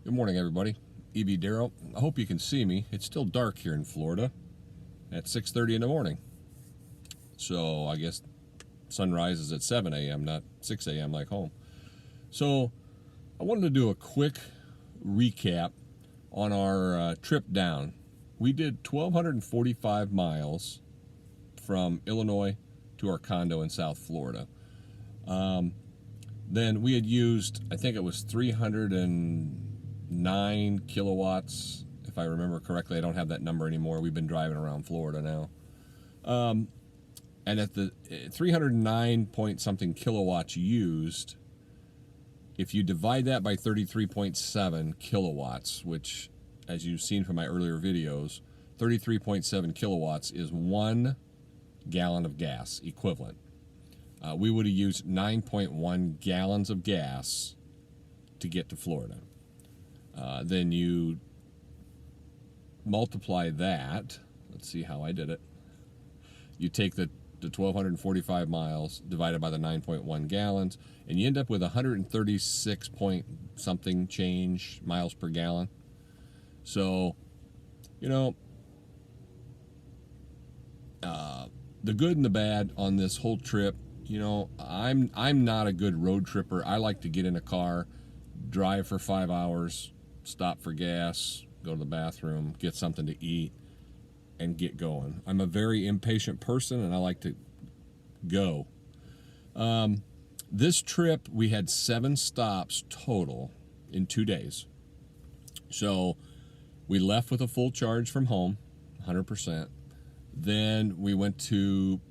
Good morning, everybody. E.B. Darrow. I hope you can see me. It's still dark here in Florida at 6:30 in the morning. So I guess sunrise is at 7 a.m., not 6 a.m. like home. So I wanted to do a quick recap on our trip down. We did 1,245 miles from Illinois to our condo in South Florida. Then we had used, I think it was 309 kilowatts, if I remember correctly. I don't have that number anymore. We've been driving around Florida now. And at the 309 point something kilowatts used, if you divide that by 33.7 kilowatts, which, as you've seen from my earlier videos, 33.7 kilowatts is 1 gallon of gas equivalent. We would have used 9.1 gallons of gas to get to Florida. Then you multiply that. Let's see how I did it. You take the 1,245 miles divided by the 9.1 gallons, and you end up with 136 point something change miles per gallon. So, the good and the bad on this whole trip. I'm not a good road tripper. I like to get in a car, drive for 5 hours, stop for gas, go to the bathroom, get something to eat, and get going. I'm a very impatient person, and I like to go. This trip, we had 7 stops total in 2 days. So we left with a full charge from home, 100%. Then we went to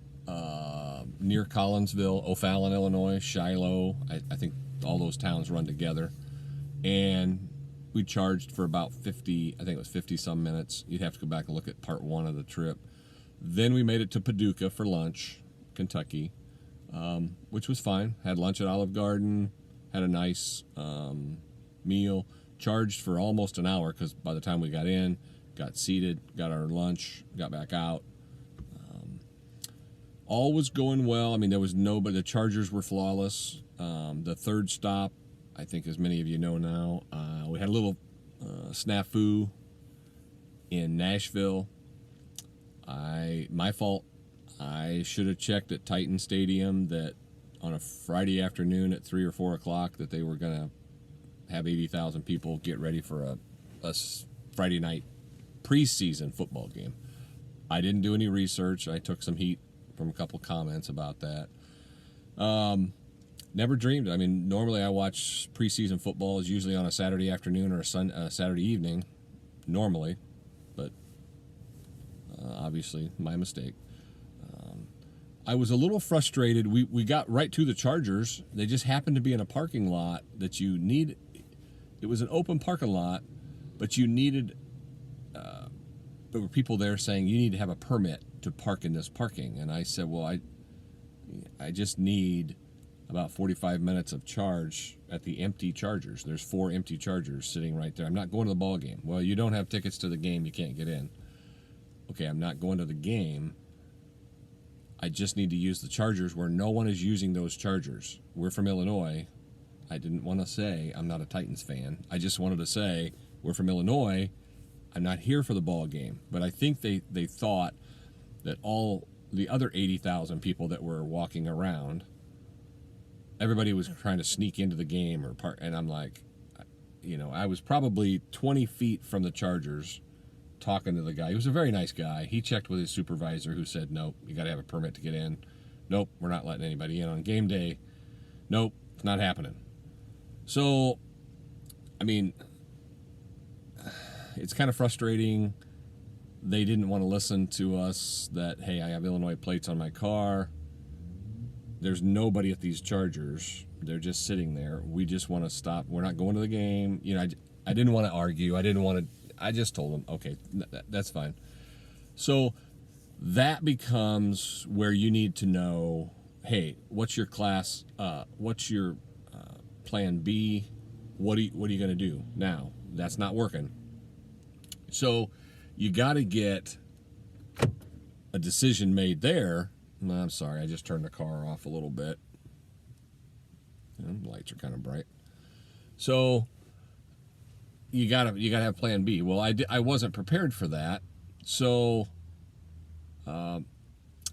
near Collinsville, O'Fallon, Illinois, Shiloh. I think all those towns run together. And we charged for about 50, I think it was 50 some minutes. You'd have to go back and look at part 1 of the trip. Then we made it to Paducah for lunch, Kentucky, which was fine. Had lunch at Olive Garden, had a nice meal, charged for almost an hour because by the time we got in, got seated, got our lunch, got back out. All was going well. I mean, there was but the chargers were flawless. The third stop, I think as many of you know now, we had a little snafu in Nashville. My fault. I should have checked at Titan Stadium that on a Friday afternoon at 3 or 4 o'clock that they were going to have 80,000 people get ready for a Friday night preseason football game. I didn't do any research. I took some heat from a couple comments about that. Never dreamed. I mean, normally I watch preseason football is usually on a Saturday afternoon or a Saturday evening, normally, but obviously my mistake. I was a little frustrated. We got right to the Chargers. They just happened to be in a parking lot that you need. It was an open parking lot, but you needed. There were people there saying you need to have a permit to park in this parking, and I said, well, I just need about 45 minutes of charge at the empty Chargers. There's 4 empty Chargers sitting right there. I'm not going to the ball game. Well, you don't have tickets to the game. You can't get in. Okay, I'm not going to the game. I just need to use the Chargers where no one is using those Chargers. We're from Illinois. I didn't want to say I'm not a Titans fan. I just wanted to say we're from Illinois. I'm not here for the ball game. But I think they thought that all the other 80,000 people that were walking around, everybody was trying to sneak into the game or part. And I'm like, I was probably 20 feet from the Chargers talking to the guy. He was a very nice guy. He checked with his supervisor who said, nope, you got to have a permit to get in. Nope, we're not letting anybody in on game day. Nope, it's not happening. So, I mean, it's kind of frustrating. They didn't want to listen to us that, hey, I have Illinois plates on my car. There's nobody at these Chargers. They're just sitting there. We just want to stop. We're not going to the game. I didn't want to argue. I just told them, okay, that's fine. So that becomes where you need to know, hey, what's your class? What's your plan B? What are you going to do now? That's not working. So you got to get a decision made there. No, I'm sorry, I just turned the car off a little bit. The lights are kind of bright. So you gotta have plan B. Well, I wasn't prepared for that, so I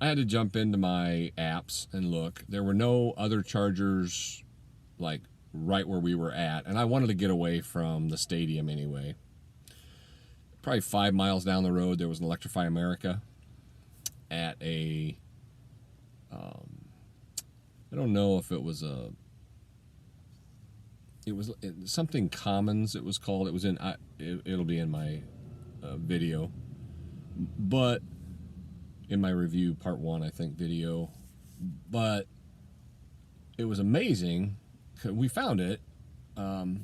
had to jump into my apps and look. There were no other chargers like right where we were at, and I wanted to get away from the stadium anyway. Probably 5 miles down the road, there was an Electrify America at a I don't know if it was something Commons. It was called. It was in. It'll be in my video, but in my review part 1, I think, video. But it was amazing. We found it. Probably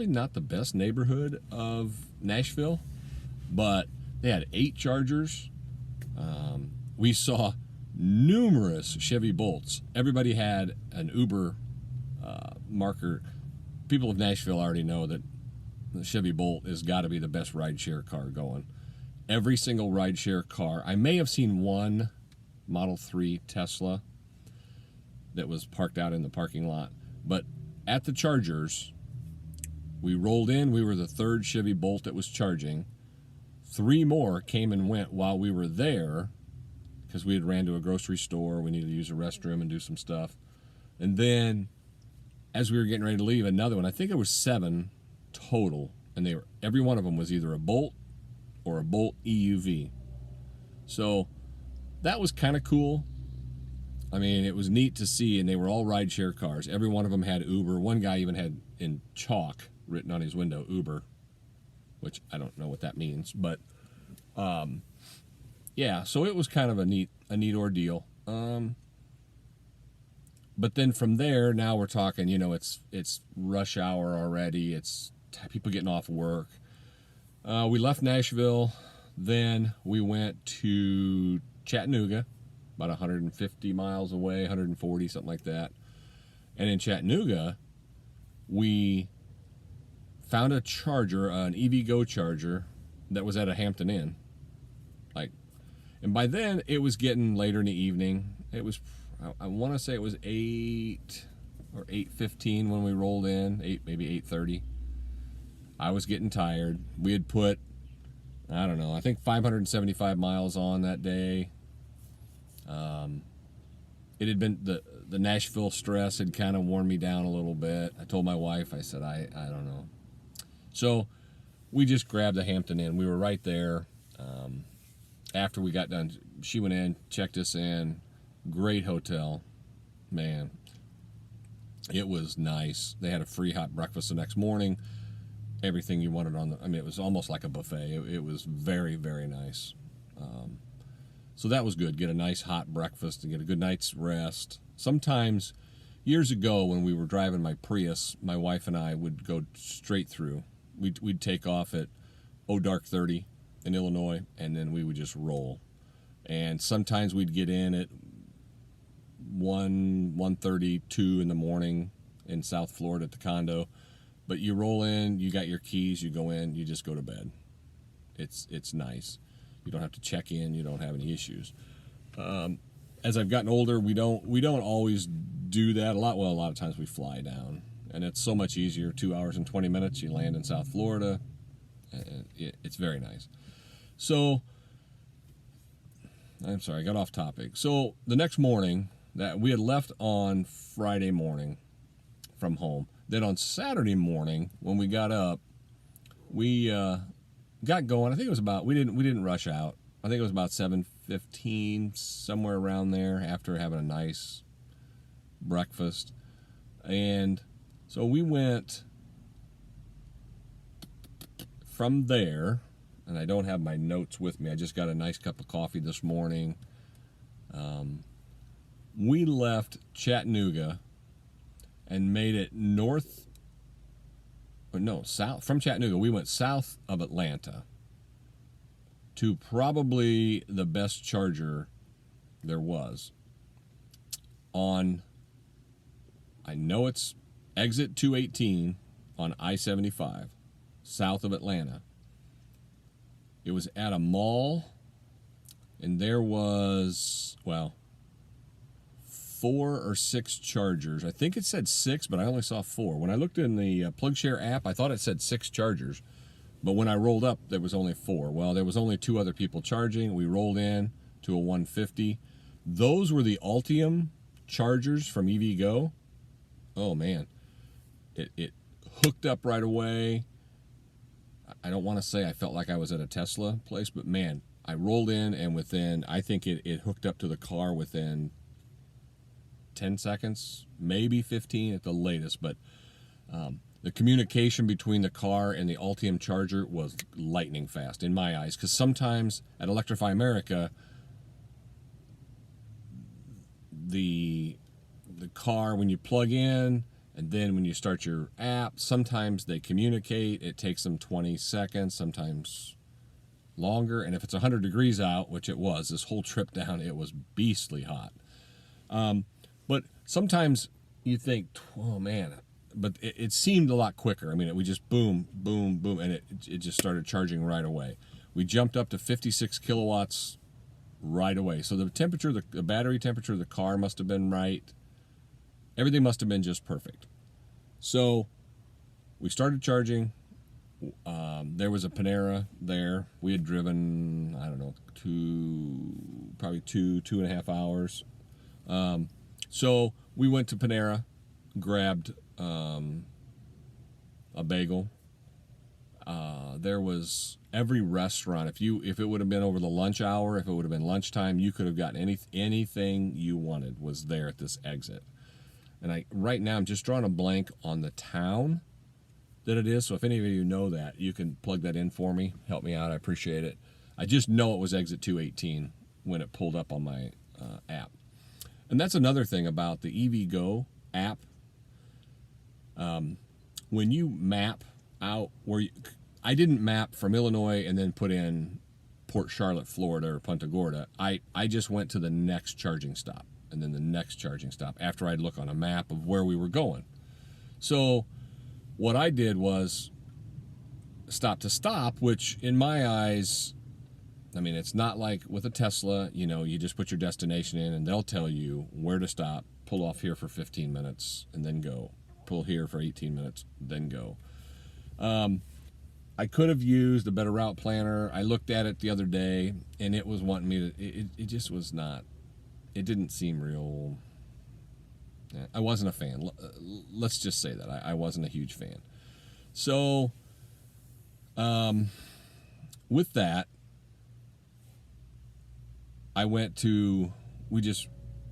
not the best neighborhood of Nashville, but they had 8 chargers. We saw numerous Chevy Bolts. Everybody had an Uber marker. People of Nashville already know that the Chevy Bolt has got to be the best rideshare car going. Every single rideshare car. I may have seen one Model 3 Tesla that was parked out in the parking lot, but at the chargers, we rolled in. We were the 3rd Chevy Bolt that was charging. 3 more came and went while we were there because we had ran to a grocery store. We needed to use a restroom and do some stuff. And then as we were getting ready to leave, another one. I think it was 7 total, and every one of them was either a Bolt or a Bolt EUV. So that was kind of cool. I mean, it was neat to see, and they were all rideshare cars. Every one of them had Uber. One guy even had in chalk written on his window, Uber, which I don't know what that means, but yeah, so it was kind of a neat ordeal. But then from there, now we're talking, it's rush hour already. It's people getting off work. We left Nashville. Then we went to Chattanooga, about 150 miles away, 140, something like that. And in Chattanooga, we found a charger, an EVgo charger, that was at a Hampton Inn. And by then, it was getting later in the evening. It was, I want to say it was 8 or 8:15 when we rolled in, maybe 8:30. I was getting tired. We had put, I don't know, I think 575 miles on that day. It had been, the Nashville stress had kind of worn me down a little bit. I told my wife, I said, I don't know. So we just grabbed the Hampton Inn. We were right there. After we got done, she went in, checked us in. Great hotel. Man, it was nice. They had a free hot breakfast the next morning. Everything you wanted it was almost like a buffet. It was very, very nice. So that was good. Get a nice hot breakfast and get a good night's rest. Sometimes, years ago when we were driving my Prius, my wife and I would go straight through. We'd take off at Dark 30 in Illinois, and then we would just roll. And sometimes we'd get in at 1:30, 2 in the morning in South Florida at the condo. But you roll in, you got your keys, you go in, you just go to bed. It's nice. You don't have to check in, you don't have any issues. As I've gotten older, we don't always do that. A lot of times we fly down, and it's so much easier. 2 hours and 20 minutes, you land in South Florida. It's very nice. So, I'm sorry, I got off topic. So the next morning, that we had left on Friday morning from home. Then on Saturday morning, when we got up, we got going. I think it was about, we didn't rush out. I think it was about 7:15, somewhere around there, after having a nice breakfast. And so we went from there, and I don't have my notes with me. I just got a nice cup of coffee this morning. We left Chattanooga and made it south. From Chattanooga, we went south of Atlanta to probably the best charger there was on, I know it's exit 218 on I-75, south of Atlanta. It was at a mall, and there was, 4 or 6 chargers. I think it said 6, but I only saw 4. When I looked in the PlugShare app, I thought it said 6 chargers. But when I rolled up, there was only 4. Well, there was only 2 other people charging. We rolled in to a 150. Those were the Ultium chargers from EVgo. Oh, man. It hooked up right away. I don't want to say I felt like I was at a Tesla place, but, man, I rolled in, and within, I think it hooked up to the car within 10 seconds, maybe 15 at the latest. But the communication between the car and the Ultium charger was lightning fast in my eyes, because sometimes at Electrify America, the car, when you plug in and then when you start your app, sometimes they communicate. It takes them 20 seconds, sometimes longer. And if it's 100 degrees out, which it was, this whole trip down, it was beastly hot. But sometimes you think, oh, man, but it seemed a lot quicker. I mean, we just boom, boom, boom, and it just started charging right away. We jumped up to 56 kilowatts right away. So the temperature, the battery temperature of the car must have been right. Everything must have been just perfect. So we started charging. There was a Panera there. We had driven, I don't know, probably 2.5 hours. So we went to Panera, grabbed a bagel. There was every restaurant. If it would have been over the lunch hour, if it would have been lunchtime, you could have gotten anything you wanted was there at this exit. And right now I'm just drawing a blank on the town that it is. So if any of you know that, you can plug that in for me. Help me out. I appreciate it. I just know it was exit 218 when it pulled up on my app. And that's another thing about the EVgo app. When you map out I didn't map from Illinois and then put in Port Charlotte, Florida, or Punta Gorda. I just went to the next charging stop and then the next charging stop after I'd look on a map of where we were going. So what I did was stop to stop, which in my eyes, I mean, it's not like with a Tesla, you just put your destination in and they'll tell you where to stop, pull off here for 15 minutes and then go, pull here for 18 minutes, then go. I could have used a better route planner. I looked at it the other day and it was wanting me to, it just was not, it didn't seem real. I wasn't a fan. Let's just say that. I wasn't a huge fan. So, with that, we just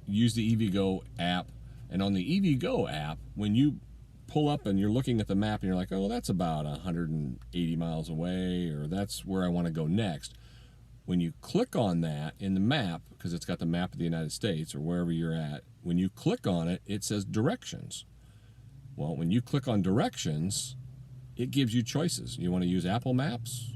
used the EVgo app. And on the EVgo app, when you pull up and you're looking at the map and you're like, oh, that's about 180 miles away, or that's where I want to go next. When you click on that in the map, because it's got the map of the United States or wherever you're at, when you click on it, it says directions. Well, when you click on directions, it gives you choices. You want to use Apple Maps?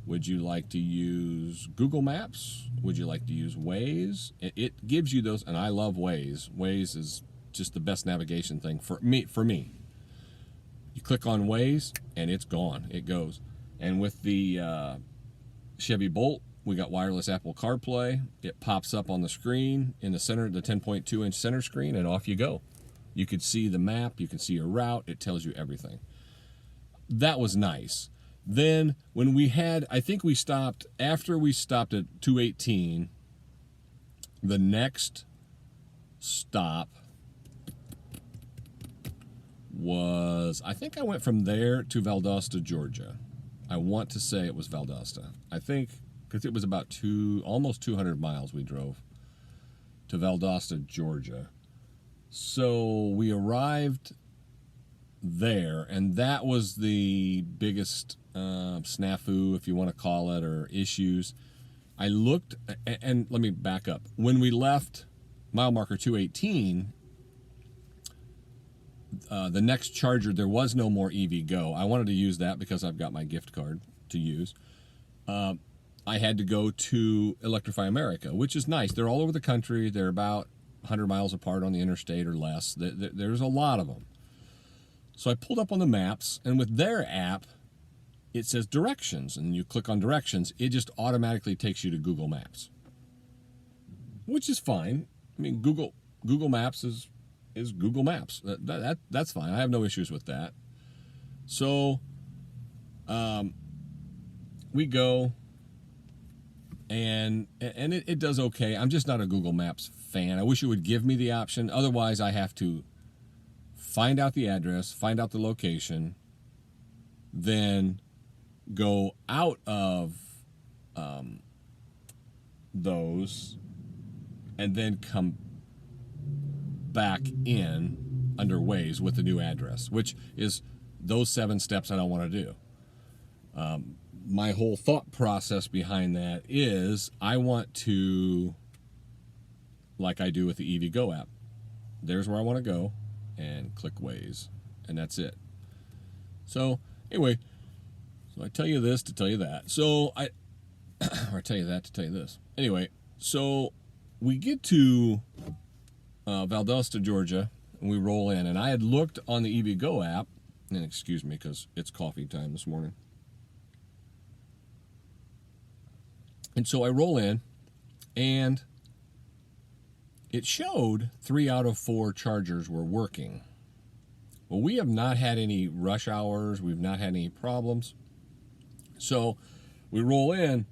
Would you like to use Google Maps? Would you like to use Waze? It gives you those, and I love Waze. Waze is just the best navigation thing for me. You click on Waze, and it's gone. It goes. And with the Chevy Bolt, we got wireless Apple CarPlay. It pops up on the screen in the center, the 10.2-inch center screen, and off you go. You could see the map. You can see your route. It tells you everything. That was nice. Then when after we stopped at 218, the next stop was, I think I went from there to Valdosta, Georgia. I want to say it was Valdosta. I think, because it was about almost 200 miles we drove to Valdosta, Georgia. So we arrived there, and that was the biggest snafu, if you want to call it, or issues. I looked, and let me back up. When we left mile marker 218, the next charger, there was no more EVgo. I wanted to use that because I've got my gift card to use. I had to go to Electrify America, which is nice. They're all over the country. They're about 100 miles apart on the interstate or less. There's a lot of them. So I pulled up on the maps, and with their app, it says directions. And you click on directions, it just automatically takes you to Google Maps, which is fine. I mean, Google Google Maps is Google Maps. That's fine. I have no issues with that. So we go, and it does okay. I'm just not a Google Maps fan. I wish it would give me the option. Otherwise, I have to find out the address, find out the location, then go out of those, and then come back in under Waze with the new address, which is those 7 steps I don't want to do. My whole thought process behind that is I want to, like I do with the EVgo app, there's where I want to go, and click Waze, and that's it. So anyway, so I tell you this to tell you that. So or I tell you that to tell you this. Anyway, so we get to Valdosta, Georgia, and we roll in, and I had looked on the EVgo app, and excuse me because it's coffee time this morning. And so I roll in, and it showed 3 out of 4 chargers were working. Well, we have not had any rush hours. We've not had any problems. So we roll in.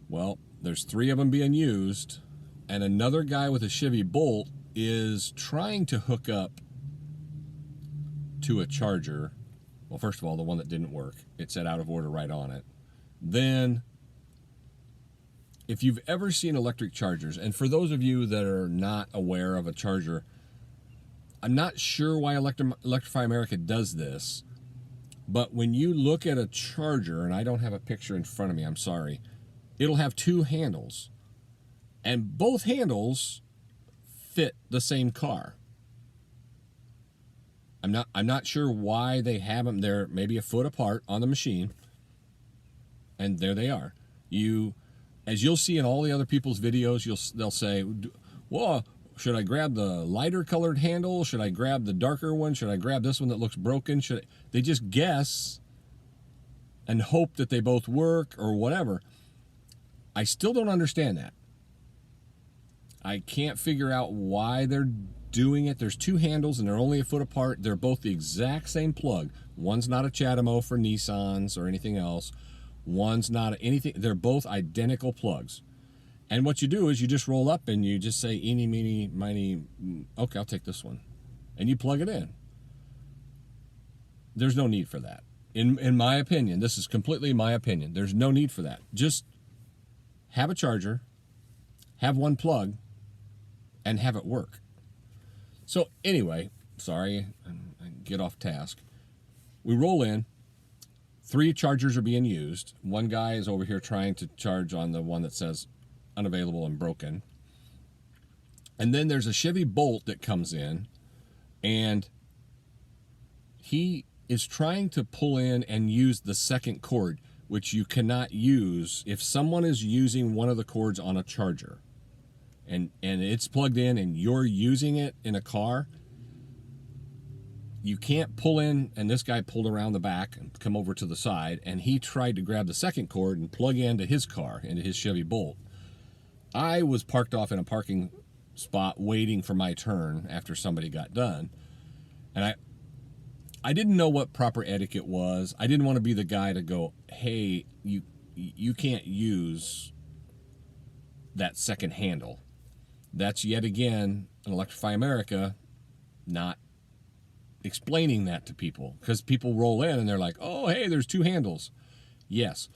Well, there's 3 of them being used, and another guy with a Chevy Bolt is trying to hook up to a charger. Well, first of all, the one that didn't work. It said out of order right on it. Then, if you've ever seen electric chargers, and for those of you that are not aware of a charger, I'm not sure why Electrify America does this, but when you look at a charger, and I don't have a picture in front of me, I'm sorry, it'll have 2 handles, and both handles fit the same car. I'm not sure why they have them. They're maybe a foot apart on the machine, and there they are. As you'll see in all the other people's videos, they'll say, well, should I grab the lighter colored handle? Should I grab the darker one? Should I grab this one that looks broken? They just guess and hope that they both work or whatever. I still don't understand that. I can't figure out why they're doing it. There's 2 handles and they're only a foot apart. They're both the exact same plug. One's not a CHAdeMO for Nissans or anything else. One's not anything. They're both identical plugs. And what you do is you just roll up and you just say, eeny, meeny, miny, okay, I'll take this one. And you plug it in. There's no need for that. In my opinion, this is completely my opinion. There's no need for that. Just have a charger, have one plug, and have it work. So anyway, sorry, I get off task. We roll in. 3 chargers are being used. One guy is over here trying to charge on the one that says unavailable and broken. And then there's a Chevy Bolt that comes in, and he is trying to pull in and use the second cord, which you cannot use if someone is using one of the cords on a charger and it's plugged in and you're using it in a car. You can't pull in, and this guy pulled around the back and come over to the side, and he tried to grab the second cord and plug into his car, into his Chevy Bolt. I was parked off in a parking spot waiting for my turn after somebody got done, and I didn't know what proper etiquette was. I didn't want to be the guy to go, hey, you can't use that second handle. That's yet again an Electrify America not explaining that to people, because people roll in and they're like, oh, hey, there's 2 handles. Yes.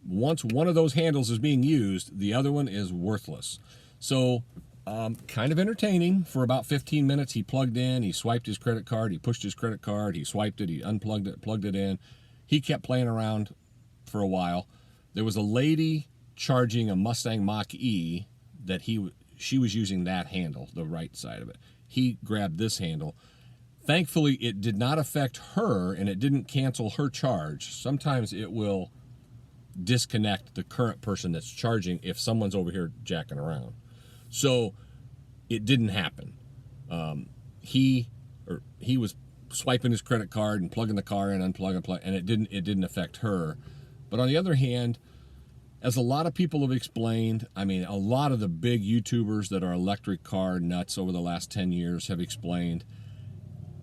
Once one of those handles is being used, the other one is worthless. So kind of entertaining. For about 15 minutes, he plugged in, he swiped his credit card, he pushed his credit card, he swiped it, he unplugged it, plugged it in. He kept playing around for a while. There was a lady charging a Mustang Mach-E that she was using that handle, the right side of it. He grabbed this handle. Thankfully, it did not affect her, and it didn't cancel her charge. Sometimes it will disconnect the current person that's charging if someone's over here jacking around. So it didn't happen. He was swiping his credit card and plugging the car in, unplug, and it didn't affect her. But on the other hand, as a lot of people have explained, I mean, a lot of the big YouTubers that are electric car nuts over the last 10 years have explained,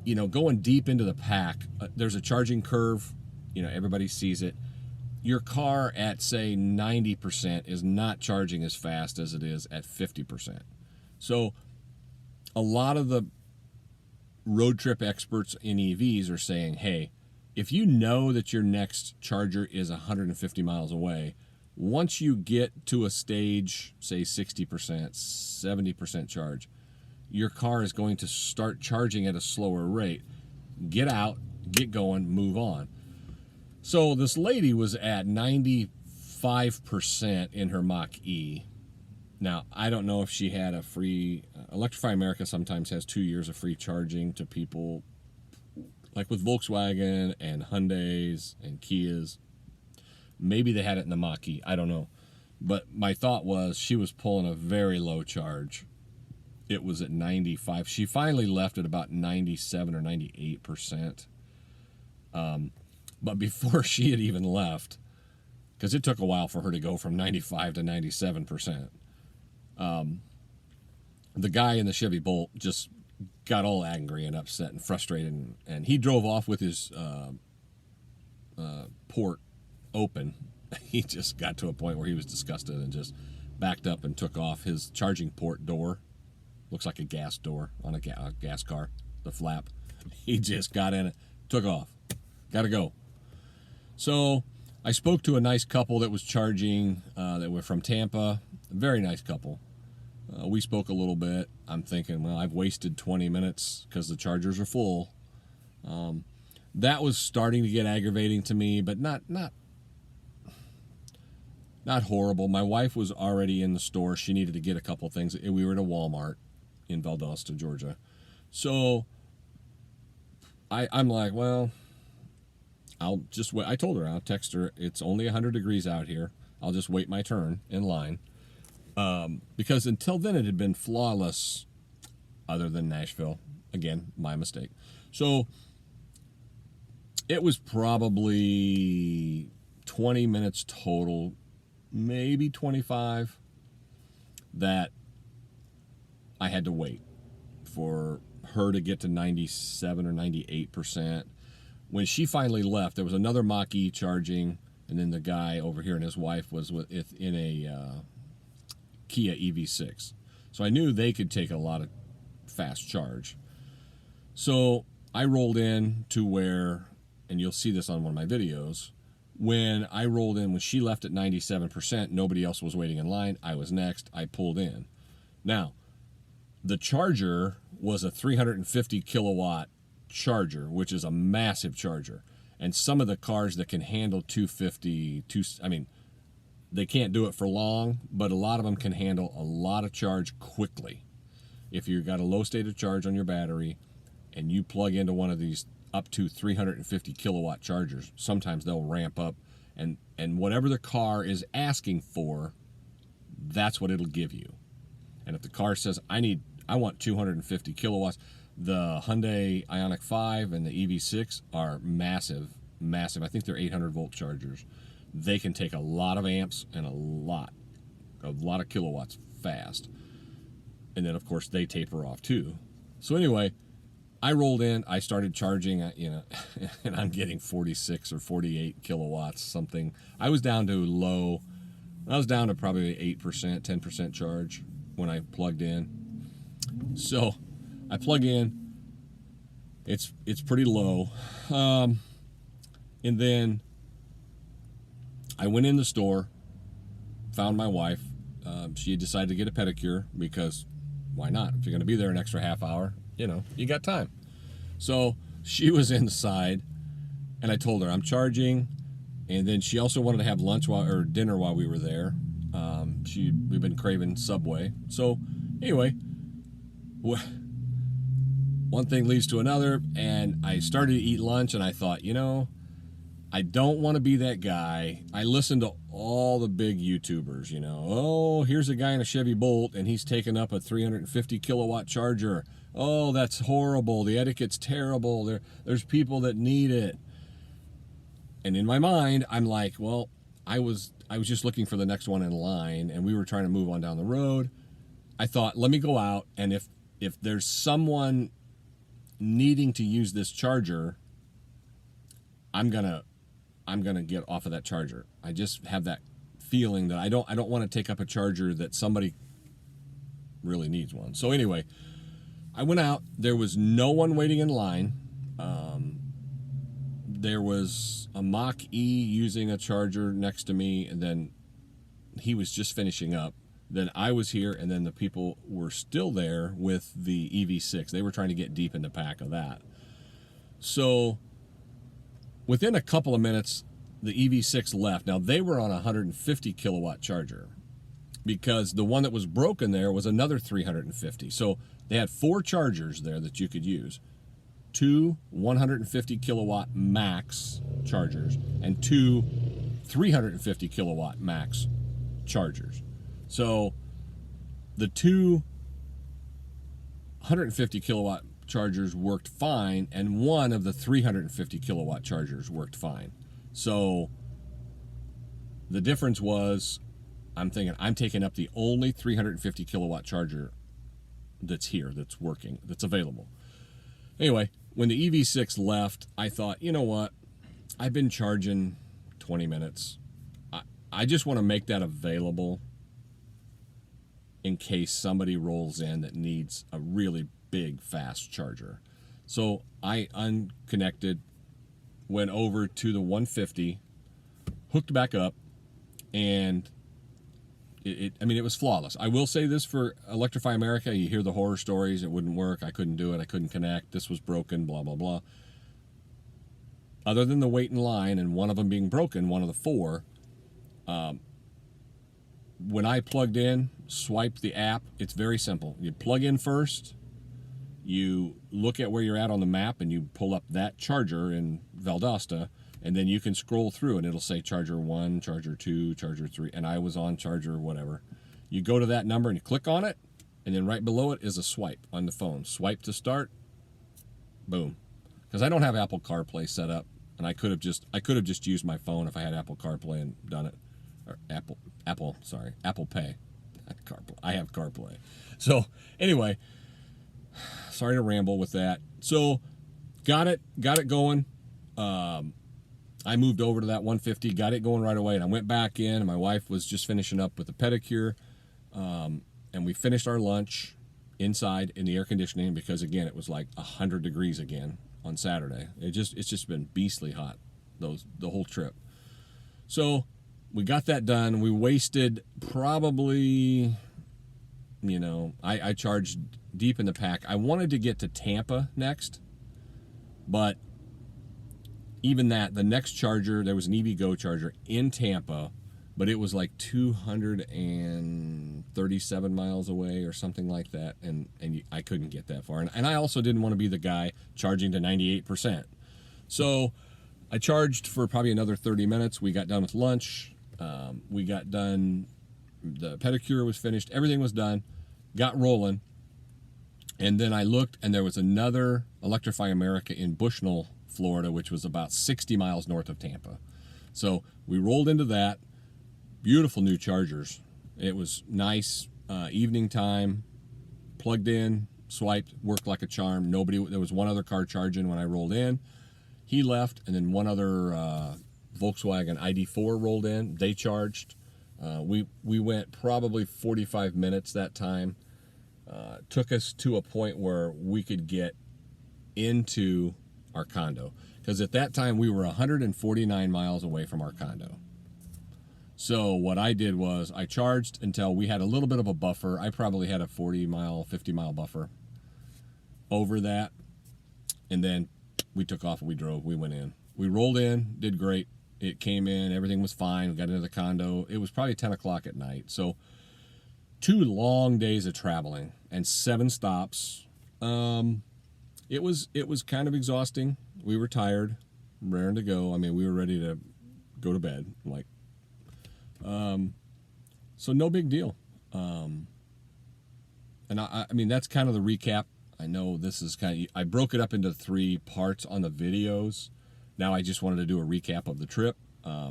you know, going deep into the pack, there's a charging curve, you know, everybody sees it. Your car at, say, 90% is not charging as fast as it is at 50%. So a lot of the road trip experts in EVs are saying, hey, if you know that your next charger is 150 miles away, once you get to a stage, say 60%, 70% charge, your car is going to start charging at a slower rate. Get out, get going, move on. So this lady was at 95% in her Mach-E. Now, I don't know if she had a free... Electrify America sometimes has 2 years of free charging to people, like with Volkswagen and Hyundais and Kias. Maybe they had it in the Mach-E. I don't know. But my thought was she was pulling a very low charge. It was at 95. She finally left at about 97 or 98%. But before she had even left, because it took a while for her to go from 95 to 97%, the guy in the Chevy Bolt just got all angry and upset and frustrated, and he drove off with his port open. He just got to a point where he was disgusted and just backed up and took off his charging port door. Looks like a gas door on a gas car, the flap. He just got in it, took off. Got to go. So I spoke to a nice couple that was charging, that were from Tampa. A very nice couple. We spoke a little bit. I'm thinking, well, I've wasted 20 minutes because the chargers are full. That was starting to get aggravating to me, but not horrible. My wife was already in the store. She needed to get a couple things. We were at a Walmart in Valdosta, Georgia. So I'm like, well, I'll just wait. I told her, I'll text her, it's only 100 degrees out here. I'll just wait my turn in line. Because until then it had been flawless, other than Nashville. Again, my mistake. So it was probably 20 minutes total, maybe 25, that I had to wait for her to get to 97 or 98%. When she finally left, there was another Mach-E charging, and then the guy over here and his wife was in a Kia EV6. So I knew they could take a lot of fast charge. So I rolled in to where, and you'll see this on one of my videos, when I rolled in, when she left at 97%, nobody else was waiting in line. I was next. I pulled in. Now, the charger was a 350 kilowatt charger, which is a massive charger. And some of the cars that can handle 250, they can't do it for long, but a lot of them can handle a lot of charge quickly. If you've got a low state of charge on your battery and you plug into one of these up to 350 kilowatt chargers, sometimes they'll ramp up, and whatever the car is asking for, that's what it'll give you. And if the car says, I want 250 kilowatts, the Hyundai Ioniq 5 and the EV6 are massive. I think they're 800 volt chargers. They can take a lot of amps and a lot of kilowatts fast. And then, of course, they taper off too. So anyway, I rolled in, I started charging, and I'm getting 46 or 48 kilowatts, something. I was down to probably 8%, 10% charge when I plugged in. So I plug in, it's pretty low. And then I went in the store, found my wife. She had decided to get a pedicure because why not? If you're going to be there an extra half hour, you got time. So she was inside, and I told her I'm charging, and then she also wanted to have dinner while we were there. We've been craving Subway. So anyway, one thing leads to another, and I started to eat lunch, and I thought, I don't want to be that guy. I listen to all the big YouTubers, Oh, here's a guy in a Chevy Bolt, and he's taking up a 350 kilowatt charger. Oh, that's horrible. The etiquette's terrible. There's people that need it. And in my mind, I'm like, well, I I was just looking for the next one in line, and we were trying to move on down the road. I thought, let me go out, and if there's someone needing to use this charger, I'm gonna get off of that charger. I just have that feeling that I don't want to take up a charger that somebody really needs one. So anyway, I went out. There was no one waiting in line. There was a Mach-E using a charger next to me, and then he was just finishing up. Then I was here, and then the people were still there with the EV6. They were trying to get deep in the pack of that. So within a couple of minutes, the EV6 left. Now, they were on a 150 kilowatt charger because the one that was broken there was another 350. So they had 4 chargers there that you could use. 2 150 kilowatt max chargers and 2 350 kilowatt max chargers. So the 2 150 kilowatt chargers worked fine, and one of the 350 kilowatt chargers worked fine. So the difference was, I'm thinking I'm taking up the only 350 kilowatt charger that's here, that's working, that's available. Anyway, when the EV6 left, I thought, you know what? I've been charging 20 minutes. I just want to make that available in case somebody rolls in that needs a really big, fast charger. So I unconnected, went over to the 150, hooked back up, and it was flawless. I will say this for Electrify America, you hear the horror stories, it wouldn't work, I couldn't do it, I couldn't connect, this was broken, blah, blah, blah. Other than the wait in line and one of them being broken, one of the 4, when I plugged in, swiped the app, it's very simple. You plug in first, you look at where you're at on the map, and you pull up that charger in Valdosta, and then you can scroll through, and it'll say charger 1, charger 2, charger 3, and I was on charger whatever. You go to that number and you click on it, and then right below it is a swipe on the phone. Swipe to start, boom. Because I don't have Apple CarPlay set up, and I could have just used my phone if I had Apple CarPlay and done it. Or Apple Pay. Not CarPlay. I have CarPlay. So anyway, sorry to ramble with that. So got it going. I moved over to that 150, got it going right away, and I went back in, and my wife was just finishing up with the pedicure, and we finished our lunch inside in the air conditioning because, again, it was like 100 degrees again on Saturday. It's just been beastly hot the whole trip. So we got that done. We wasted probably, I charged deep in the pack. I wanted to get to Tampa next, but even that, the next charger, there was an EVgo charger in Tampa, but it was like 237 miles away or something like that, and I couldn't get that far. And I also didn't want to be the guy charging to 98%. So I charged for probably another 30 minutes. We got done with lunch. We got done, the pedicure was finished. Everything was done. Got rolling. And then I looked, and there was another Electrify America in Bushnell, Florida, which was about 60 miles north of Tampa. So we rolled into that. Beautiful new chargers. It was nice, evening time, plugged in, swiped, worked like a charm. There was one other car charging when I rolled in. He left, and then one other Volkswagen ID4 rolled in. They charged. We went probably 45 minutes that time. Took us to a point where we could get into our condo, because at that time we were 149 miles away from our condo. So what I did was I charged until we had a little bit of a buffer. I probably had a 40-mile, 50-mile buffer over that, and then we took off and we drove. We went in. We rolled in, did great. It came in, everything was fine. We got into the condo. It was probably 10 o'clock at night. So 2 long days of traveling and 7 stops. It was kind of exhausting. We were tired, raring to go. I mean, we were ready to go to bed. So no big deal. And I mean, that's kind of the recap. I know this is I broke it up into 3 parts on the videos. Now I just wanted to do a recap of the trip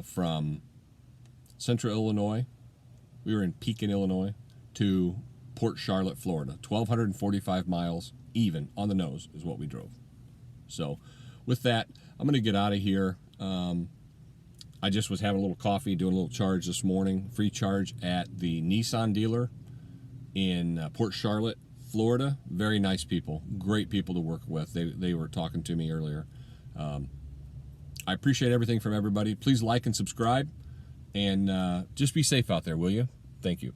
from Central Illinois. We were in Pekin, Illinois, to Port Charlotte, Florida. 1,245 miles, even on the nose, is what we drove. So, with that, I'm going to get out of here. I just was having a little coffee, doing a little charge this morning, free charge at the Nissan dealer in Port Charlotte, Florida. Very nice people, great people to work with. They were talking to me earlier. I appreciate everything from everybody. Please like and subscribe, and just be safe out there, will you? Thank you.